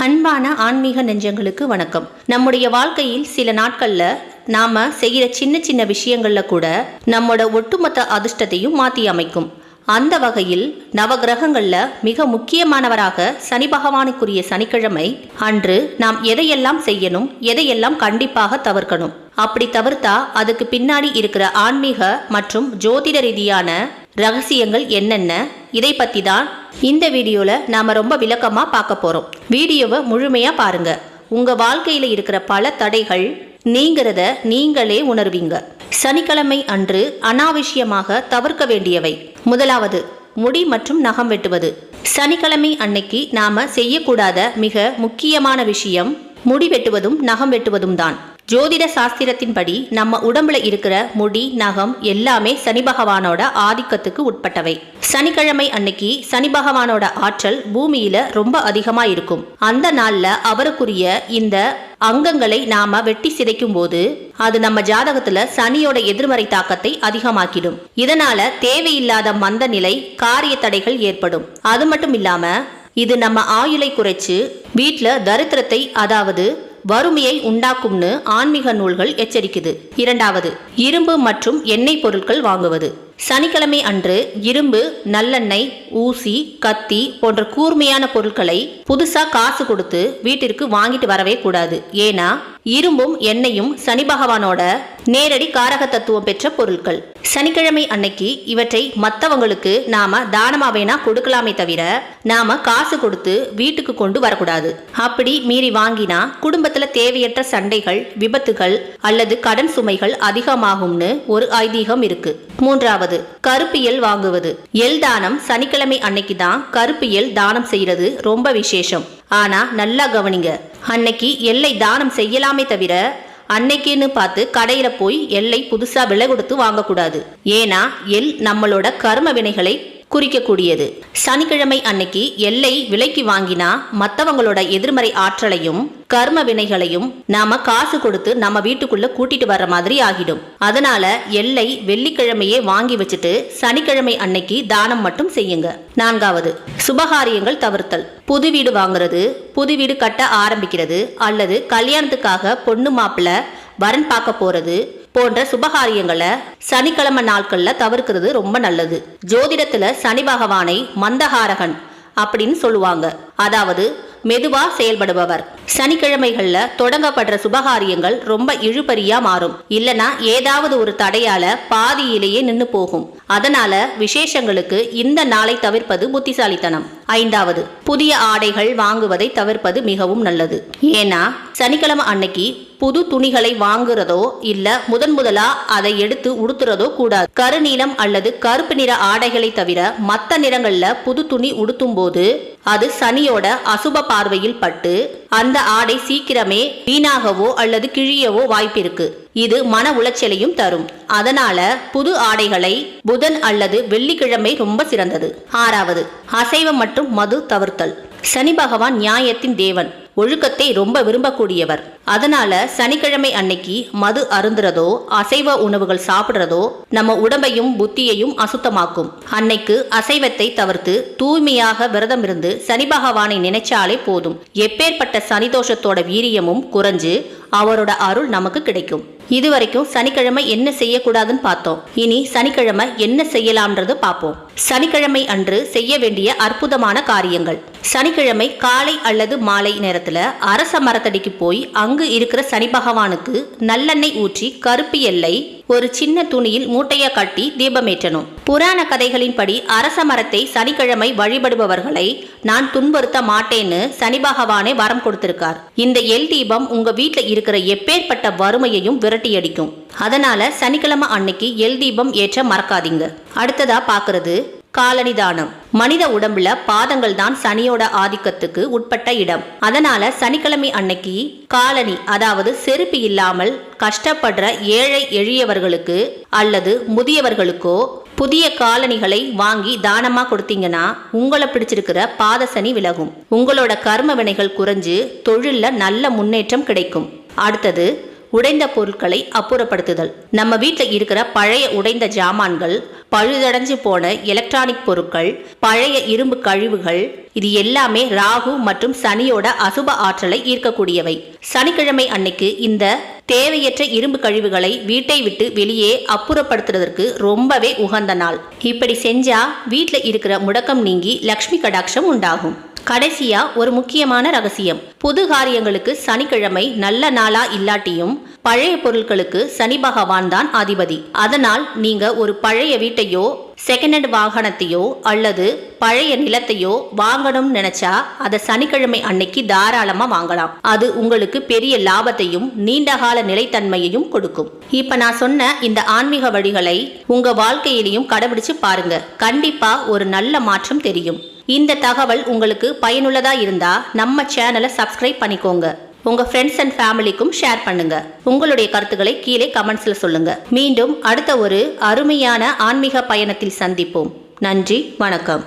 அன்பான ஆன்மீக நெஞ்சங்களுக்கு வணக்கம். நம்முடைய வாழ்க்கையில் சில நாட்கள்ல நாம செய்கிற சின்ன சின்ன விஷயங்கள்ல கூட நம்மோட ஒட்டுமொத்த அதிர்ஷ்டத்தையும் மாற்றி அமைக்கும். அந்த வகையில் நவகிரகங்கள்ல மிக முக்கியமானவராக சனி பகவானுக்குரிய சனிக்கிழமை அன்று நாம் எதையெல்லாம் செய்யணும், எதையெல்லாம் கண்டிப்பாக தவிர்க்கணும், அப்படி தவிர்த்தா அதுக்கு பின்னாடி இருக்கிற ஆன்மீக மற்றும் ஜோதிட ரீதியான ரகசியங்கள் என்னென்ன, இதை பற்றி தான் இந்த வீடியோல நாம ரொம்ப விளக்கமா பார்க்க போறோம். வீடியோவை முழுமையா பாருங்க. உங்க வாழ்க்கையில இருக்கிற பல தடைகள் நீங்கிறத நீங்களே உணர்வீங்க. சனிக்கிழமை அன்று அனாவசியமாக தவிர்க்க வேண்டியவை: முதலாவது, முடி மற்றும் நகம் வெட்டுவது. சனிக்கிழமை அன்னைக்கு நாம செய்யக்கூடாத மிக முக்கியமான விஷயம் முடி வெட்டுவதும் நகம் வெட்டுவதும் தான். ஜோதிட சாஸ்திரத்தின்படி நம்ம உடம்புல இருக்கிற முடி, நகம் எல்லாமே சனி பகவானோட ஆதிக்கத்துக்கு உட்பட்டவை. சனிக்கிழமை அன்னைக்கு சனி பகவானோட ஆற்றல் பூமியில ரொம்ப அதிகமா இருக்கும். அந்த நாள்ல அவருக்குரிய இந்த அங்கங்களை நாம வெட்டி சிதைக்கும் போது அது நம்ம ஜாதகத்துல சனியோட எதிர்மறை தாக்கத்தை அதிகமாக்கிடும். இதனால தேவையில்லாத மந்த நிலை, காரிய தடைகள் ஏற்படும். அது மட்டும் இல்லாம இது நம்ம ஆயுளை குறைச்சு வீட்டுல தரித்திரத்தை, அதாவது வறுமையை உண்டாக்கும்னு ஆன்மீக நூல்கள் எச்சரிக்குது. இரண்டாவது, இரும்பு மற்றும் எண்ணெய் பொருட்கள் வாங்குவது. சனிக்கிழமை அன்று இரும்பு, நல்லெண்ணெய், ஊசி, கத்தி போன்ற கூர்மையான பொருட்களை புதுசா காசு கொடுத்து வீட்டிற்கு வாங்கிட்டு வரவே கூடாது. ஏன்னா இரும்பும் எண்ணெயும் சனி பகவானோட நேரடி காரக தத்துவம் பெற்ற பொருட்கள். சனிக்கிழமை அன்னைக்கு இவற்றை மற்றவங்களுக்கு நாம தானமா வேணா கொடுக்கலாமே தவிர நாம காசு கொடுத்து வீட்டுக்கு கொண்டு வரக்கூடாது. அப்படி மீறி வாங்கினா குடும்பத்துல தேவையற்ற சண்டைகள், விபத்துகள் அல்லது கடன் சுமைகள் அதிகமாகும்னு ஒரு ஐதீகம் இருக்கு. மூன்றாவது, கருப்பு எள் வாங்குவது. எள் தானம் சனிக்கிழமை அன்னைக்கு தான் கருப்பு எள் தானம் செய்யறது ரொம்ப விசேஷம். ஆனா நல்லா கவனிங்க, அன்னைக்கு எள்ளை தானம் செய்யலாமே தவிர அன்னைக்குன்னு பார்த்து கடையில போய் எள்ளை புதுசா விலை கொடுத்து வாங்கக்கூடாது. ஏன்னா எள் நம்மளோட கர்ம வினைகளை குறிக்கக்கூடியது. சனிக்கிழமை அன்னைக்கு எள்ளை விலைக்கு வாங்கினா மற்றவங்களோட எதிர்மறை ஆற்றலையும் கர்ம வினைகளையும் நாம காசு கொடுத்து நம்ம வீட்டுக்குள்ள கூட்டிட்டு வர்ற மாதிரி ஆகிடும். அதனால எள்ளை வெள்ளிக்கிழமையே வாங்கி வச்சுட்டு சனிக்கிழமை அன்னைக்கு தானம் மட்டும் செய்யுங்க. நான்காவது, சுபகாரியங்கள் தவிர்த்தல். புது வீடு வாங்குறது, புது வீடு கட்ட ஆரம்பிக்கிறது அல்லது கல்யாணத்துக்காக பொண்ணு மாப்பிள்ள வரன் பார்க்க போறது போன்ற சுபகாரியங்களை சனிக்கிழமை நாட்கள்ல தவிர்க்கிறது ரொம்ப நல்லது. ஜோதிடத்துல சனி பகவானை மந்தகாரகன் அப்படின்னு சொல்லுவாங்க, அதாவது மெதுவா செயல்படுபவர். சனிக்கிழமைகள்ல தொடங்கப்படுற சுபகாரியங்கள் ரொம்ப இழுபறியா மாறும். இல்லனா ஏதாவது ஒரு தடையால பாதியிலேயே நின்று போகும். அதனால விசேஷங்களுக்கு இந்த நாளை தவிர்ப்பது புத்திசாலித்தனம். ஐந்தாவது, புதிய ஆடைகள் வாங்குவதை தவிர்ப்பது மிகவும் நல்லது. ஏன்னா சனிக்கிழமை அன்னைக்கு புது துணிகளை வாங்குறதோ இல்ல முதலா அதை எடுத்து உடுத்துறதோ கூடாது. கருநீலம் அல்லது கருப்பு நிற ஆடைகளை தவிர மற்ற நிறங்கள்ல புது துணி உடுத்தும் போது அது சனியோட அசுப பார்வையில் பட்டு அந்த ஆடை சீக்கிரமே வீணாகவோ அல்லது கிழியவோ வாய்ப்பிருக்கு. இது மன உளைச்சலையும் தரும். அதனால புது ஆடைகளை புதன் அல்லது வெள்ளிக்கிழமை ரொம்ப சிறந்தது. ஆறாவது, அசைவம் மற்றும் மது தவிர்த்தல். சனி பகவான் நியாயத்தின் தேவன், ஒழுக்கத்தை ரொம்ப விரும்பக்கூடியவர். அதனால சனிக்கிழமை அன்னைக்கு மது அருந்துறதோ அசைவ உணவுகள் சாப்பிடுறதோ நம்ம உடம்பையும் புத்தியையும் அசுத்தமாக்கும். அன்னைக்கு அசைவத்தை தவிர்த்து தூய்மையாக விரதம் இருந்து சனி பகவானை நினைச்சாலே போதும். எப்பேற்பட்ட சனிதோஷத்தோட வீரியமும் குறைஞ்சு அவரோட அருள் நமக்கு கிடைக்கும். இதுவரைக்கும் சனிக்கிழமை என்ன செய்யக்கூடாதுன்னு பார்த்தோம். இனி சனிக்கிழமை என்ன செய்யலாம்ன்றது பார்ப்போம். சனிக்கிழமை அன்று செய்ய வேண்டிய அற்புதமான காரியங்கள். சனிக்கிழமை காலை அல்லது மாலை நேரத்துல அரச மரத்தடிக்கு போய் அங்கு இருக்கிற சனி பகவானுக்கு நல்லெண்ணெய் ஊற்றி கருப்பு எல்லை ஒரு சின்ன துணியில் மூட்டையா கட்டி தீபமேற்றணும். புராண கதைகளின்படி அரச மரத்தை சனிக்கிழமை வழிபடுபவர்களை நான் துன்புறுத்த மாட்டேன்னு சனி பகவானே வரம் கொடுத்திருக்கார். இந்த எல் தீபம் உங்க வீட்டுல இருக்கிற எப்பேற்பட்ட வறுமையையும் விரட்டி அடிக்கும். அதனால சனிக்கிழமை அன்னைக்கு எல் தீபம் ஏற்ற மறக்காதீங்க. அடுத்ததா பாக்குறது காலணி தானம். மனித உடம்புல பாதங்கள் தான் சனியோட ஆதிக்கத்துக்கு உட்பட்ட இடம். அதனால சனிக்கிழமை அன்னைக்கு காலணி, அதாவது செருப்பு இல்லாமல் கஷ்டப்படுற ஏழை எளியவர்களுக்கு அல்லது முதியவர்களுக்கோ புதிய காலணிகளை வாங்கி தானமா கொடுத்தீங்கன்னா உங்களை பிடிச்சிருக்கிற பாத சனி விலகும். உங்களோட கர்ம வினைகள் குறைஞ்சு தொழில்ல நல்ல முன்னேற்றம் கிடைக்கும். அடுத்தது, உடைந்த பொருட்களை அப்புறப்படுத்துதல். நம்ம வீட்டில் இருக்கிற பழைய உடைந்த ஜாமான்கள், பழுதடைஞ்சு போன எலக்ட்ரானிக் பொருட்கள், பழைய இரும்பு கழிவுகள், இது எல்லாமே ராகு மற்றும் சனியோட அசுப ஆற்றலை ஈர்க்கக்கூடியவை. சனிக்கிழமை அன்னைக்கு இந்த தேவையற்ற இரும்பு கழிவுகளை வீட்டை விட்டு வெளியே அப்புறப்படுத்துறதற்கு ரொம்பவே உகந்த நாள். இப்படி செஞ்சா வீட்டில் இருக்கிற முடக்கம் நீங்கி லக்ஷ்மி கடாட்சம் உண்டாகும். கடைசியா ஒரு முக்கியமான ரகசியம். புது காரியங்களுக்கு சனிக்கிழமை நல்ல நாளா இல்லாட்டியும் பழைய பொருட்களுக்கு சனி பகவான் தான் அதிபதி. அதனால் நீங்க ஒரு பழைய வீட்டையோ செகண்ட் ஹேண்ட் வாகனத்தையோ அல்லது பழைய நிலத்தையோ வாங்கணும்னு நினைச்சா அதை சனிக்கிழமை அன்னைக்கு தாராளமா வாங்கலாம். அது உங்களுக்கு பெரிய லாபத்தையும் நீண்டகால நிலைத்தன்மையையும் கொடுக்கும். இப்ப நான் சொன்ன இந்த ஆன்மீக வழிகளை உங்க வாழ்க்கையிலையும் கடைபிடிச்சு பாருங்க. கண்டிப்பா ஒரு நல்ல மாற்றம் தெரியும். இந்த தகவல் உங்களுக்கு பயனுள்ளதா இருந்தா நம்ம சேனலை சப்ஸ்கிரைப் பண்ணிக்கோங்க. உங்க ஃப்ரெண்ட்ஸ் அண்ட் ஃபேமிலிக்கும் ஷேர் பண்ணுங்க. உங்களுடைய கருத்துக்களை கீழே கமெண்ட்ஸ்ல சொல்லுங்க. மீண்டும் அடுத்த ஒரு அருமையான ஆன்மீக பயணத்தில் சந்திப்போம். நன்றி, வணக்கம்.